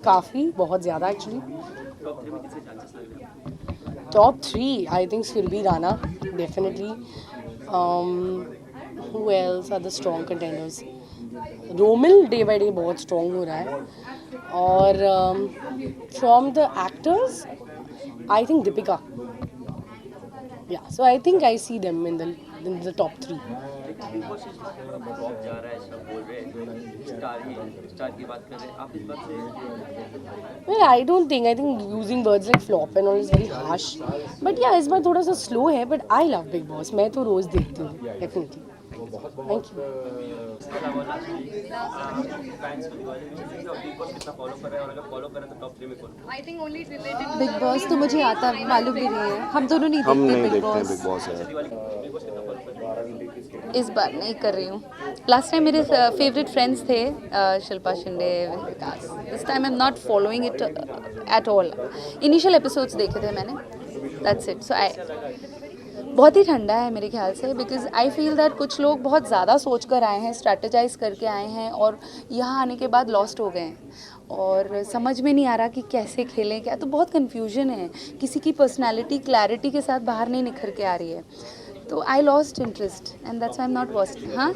काफ़ी, बहुत ज़्यादा actually. Top 3 I think Surbhi Rana definitely. Who else are the strong contenders? Romil day by day बहुत strong हो रहा है. और from the actors I think Deepika. Yeah, so I think I see them in the top 3. Big boss series में थोड़ा flop जा रहा है, सब बोल रहे हैं स्टार की बात कर रहे हैं, आप इस बात से? Well, I don't think. I think using words like flop and all is very harsh. But yeah, इस बार थोड़ा सा slow है. But I love Big Boss. मैं तो रोज देखती हूँ, definitely. Thank you. इसके अलावा लास्ट वीक फैंस को दिवाली विश दी और बिग बॉस कितना फॉलो कर रहे हैं, और अगर फॉलो करें तो टॉप 3 में कौन? बिग बॉस तो मुझे आता मालूम भी नहीं है, हम दोनों नहीं देखते बिग बॉस. बिग बॉस कितना फॉलो कर रहे हैं? इस बार नहीं कर रही हूँ. लास्ट टाइम मेरे फेवरेट फ्रेंड्स थे Shilpa Shinde, Vikas. This time I am not following it at all. Initial episodes देखे थे मैंने, दैट्स इट. सो बहुत ही ठंडा है मेरे ख्याल से, बिकॉज आई फील दैट कुछ लोग बहुत ज़्यादा सोच कर आए हैं, स्ट्रैटेजाइज करके आए हैं, और यहाँ आने के बाद लॉस्ट हो गए हैं और समझ में नहीं आ रहा कि कैसे खेलें क्या. तो बहुत कन्फ्यूजन है, किसी की पर्सनैलिटी क्लैरिटी के साथ बाहर नहीं निखर के आ रही है. तो I lost interest and that's I am not watching. हाँ,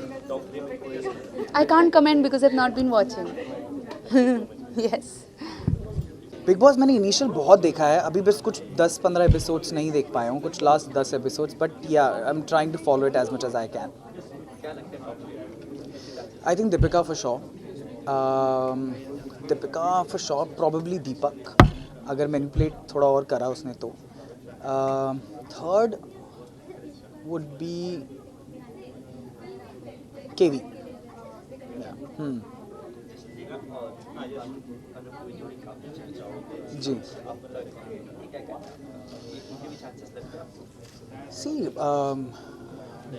I can't comment because I have not been watching. Yes. Bigg Boss मैंने इनिशियल बहुत देखा है, अभी बस कुछ 10-15 एपिसोड्स नहीं देख पाया हूँ, कुछ last 10 episodes. But yeah I am trying to follow it as much as I can. I think Deepika for sure. Deepika for sure. Probably Deepak, अगर मैनिपुलेट थोड़ा और करा उसने तो. Third would be KV. Ji. सी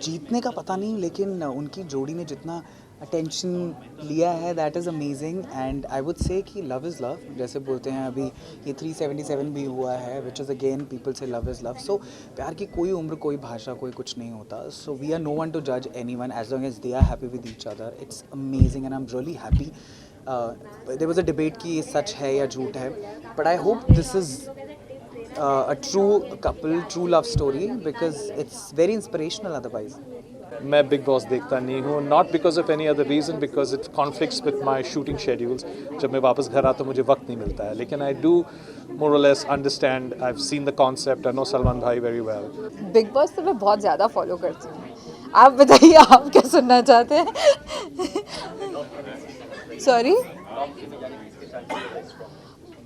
जीतने का पता नहीं, लेकिन उनकी जोड़ी ने जितना अटेंशन लिया है that is amazing. And I would say कि लव इज़ लव, जैसे बोलते हैं. अभी ये 377 भी हुआ है, विच इज़ अगेन पीपल से लव इज़ लव. सो प्यार की कोई उम्र, कोई भाषा, कोई कुछ नहीं होता. So we are no one to जज any one as long as they are happy with each other. It's amazing and I am really happy. There was a debate कि ये सच है या झूठ है, but I hope this is a true couple, true love story, because it's very inspirational otherwise. मैं Bigg boss देखता नहीं हूँ, not because of any other reason, because it conflicts with my shooting schedules. जब मैं वापस घर आता मुझे वक्त नहीं मिलता है, लेकिन आई डू मोर और less understand. I have seen the concept, I know Salman भाई वेरी वेल. बिग बॉस तो मैं बहुत ज़्यादा फॉलो करती हूँ. आप बताइए, आप क्या सुनना चाहते हैं? सॉरी,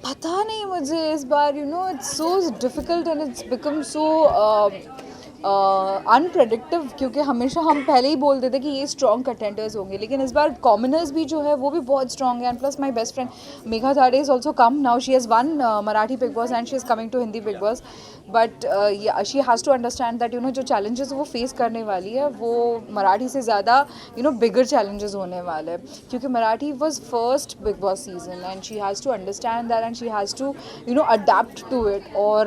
पता नहीं मुझे इस बार. It's so difficult and it's become so unpredictive, क्योंकि हमेशा हम पहले ही बोल देते कि ये स्ट्रॉन्ग कंटेंडर्स होंगे, लेकिन इस बार कॉमनर्स भी जो है वो भी बहुत स्ट्रॉन्ग है. And plus my best friend Megha Dhade is also come now. She has won Marathi Bigg Boss and she is coming to Hindi Bigg Boss. But she has to understand that जो चैलेंजेस वो फेस करने वाली है वो मराठी से ज़्यादा बिगर चैलेंजेस होने वाले हैं, क्योंकि Marathi was first Bigg Boss season and she has to understand that and she has to adapt to it. और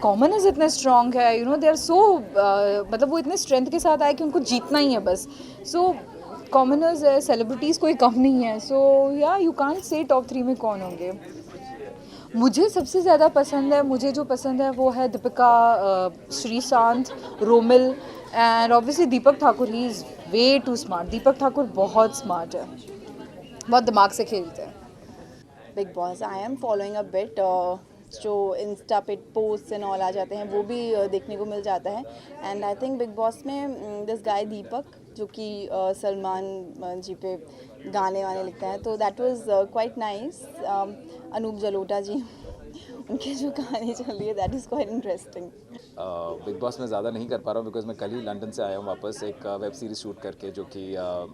कॉमनर्स इतने स्ट्रॉन्ग है, दे आर सो मतलब वो इतने स्ट्रेंथ के साथ आए कि उनको जीतना ही है बस. सो कॉमनर्स है, सेलिब्रिटीज़ कोई कम नहीं है. सो या यू कांट से टॉप 3 में कौन होंगे. मुझे सबसे ज़्यादा पसंद है, मुझे जो पसंद है वो है Deepika, Sreesanth, Romil and obviously Deepak Thakur. He is way too smart. Deepak Thakur बहुत स्मार्ट है, बहुत दिमाग से खेलते हैं. Bigg Boss I am following a bit. जो इंस्टा पे पोस्ट एंड ऑल आ जाते हैं वो भी देखने को मिल जाता है. And I think Bigg Boss में दिस गाय दीपक, जो कि सलमान जी पे गाने वाने लिखता है, तो that was quite nice. Anup Jalota ji, उनके जो कहानी चल रही है that is quite interesting. Bigg Boss में ज़्यादा नहीं कर पा रहा हूँ बिकॉज मैं कल ही लंदन से आया हूँ वापस, एक वेब सीरीज़ शूट करके जो कि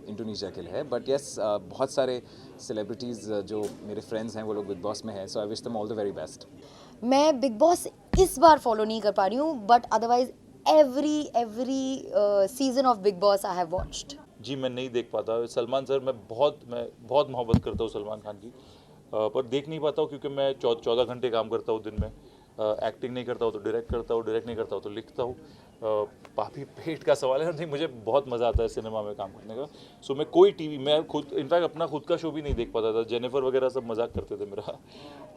इंडोनेशिया के लिए है. बट येस, बहुत सारे सेलिब्रिटीज़ जो मेरे फ्रेंड्स हैं वो लोग बिग बॉस में हैं, so I wish them all the very best. मैं बिग बॉस इस बार फॉलो नहीं कर पा रही हूँ, but otherwise every season of Bigg Boss I have watched. जी मैं नहीं देख पाता. सलमान सर, मैं बहुत मोहब्बत करता हूँ सलमान खान की, पर देख नहीं पाता हूँ क्योंकि मैं 14 घंटे काम करता हूँ दिन में. एक्टिंग नहीं करता हूँ तो डायरेक्ट करता हूँ, डायरेक्ट नहीं करता हूँ तो लिखता हूँ। पापी पेट का सवाल है नहीं, मुझे बहुत मज़ा आता है सिनेमा में काम करने का। सो मैं कोई टीवी, मैं खुद इनफैक्ट अपना खुद का शो भी नहीं देख पाता था। जेनिफर वगैरह सब मजाक करते थे मेरा।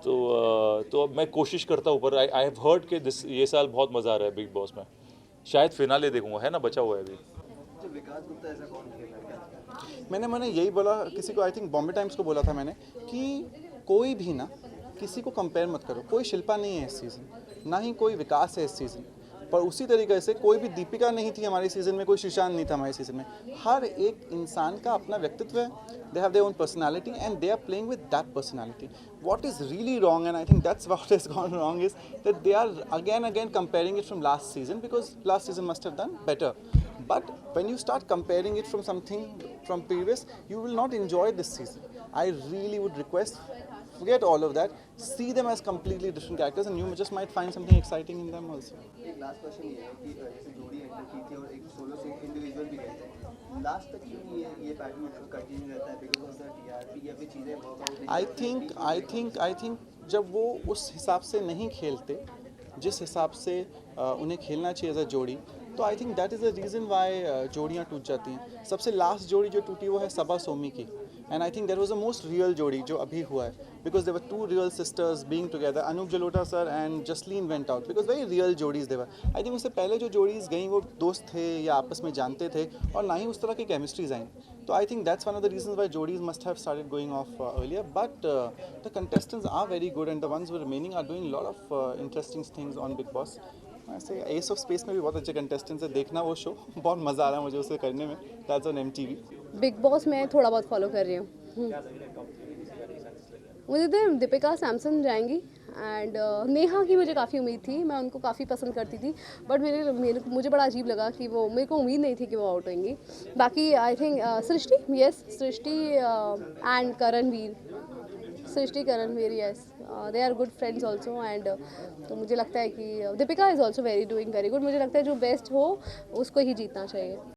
तो अब मैं कोशिश करता हूँ, पर आई हैव हर्ड कि ये साल बहुत मज़ा आ रहा है बिग बॉस में। शायद फिनाले देखूंगा, है ना, बचा हुआ है अभी। मैंने यही बोला किसी को, आई थिंक बॉम्बे टाइम्स को बोला था मैंने, कि कोई भी ना किसी को कंपेयर मत करो। कोई शिल्पा नहीं है इस सीज़न, ना ही कोई विकास है इस सीज़न, पर उसी तरीके से कोई भी दीपिका नहीं थी हमारे सीज़न में, कोई श्रीशांत नहीं था हमारे सीज़न में। हर एक इंसान का अपना व्यक्तित्व है, they have their own personality and they are playing with that personality. What is really wrong, and I think that's what is gone wrong, is that they are again comparing it from last season, because last season must have done better. But when you start comparing it from something from previous, you will not enjoy this season. I really would request, forget all of that, see them as completely different characters and you just might find something exciting in them also. एक last question ये है कि जैसे जोड़ी enter की थी और एक सोलो से इंडिविजुअल भी गए थे, लास्ट तक क्यों ये पैटर्न कंटिन्यू रहता है? बिकॉज ऑफ द टीआरपी या फिर चीज़ें वर्कआउट? I think जब वो उस हिसाब से नहीं खेलते जिस हिसाब से उन्हें खेलना चाहिए एज अ जोड़ी, तो I think that is the reason why जोड़ियाँ टूट जाती हैं. सबसे लास्ट जोड़ी जो टूटी वो है सबा सोमी की, and I think that was the most real जोड़ी जो अभी हुआ है, because they were two real sisters being together. Anup Jalota sir and Jasleen went out because very real जोड़ीज देवर. आई थिंक उससे पहले जो जोड़ीज गई वो दोस्त थे या आपस में जानते थे और ना ही उस तरह की केमिस्ट्रीज आई. तो I think that's one of the reasons why जोड़ीज must have started going off earlier. But the contestants are very good and the ones who remaining are doing lot of interesting things on Bigg Boss. ऐसे ace of space में भी बहुत अच्छे contestants है, देखना वो show, बहुत मज़ा आ रहा है मुझे उसे करने में. That's on MTV. Big Boss में थोड़ा बहुत फॉलो कर रही हूँ. मुझे तो दीपिका सैमसन जाएंगी एंड नेहा की मुझे काफ़ी उम्मीद थी, मैं उनको काफ़ी पसंद करती थी, बट मुझे बड़ा अजीब लगा कि वो, मेरे को उम्मीद नहीं थी कि वो आउट होंगी. बाकी I think Srishti, yes Srishti and Karanveer, Srishti Karanveer, yes they are good friends also. And तो मुझे लगता है कि Deepika is also doing very good. मुझे लगता है जो बेस्ट हो उसको ही जीतना चाहिए.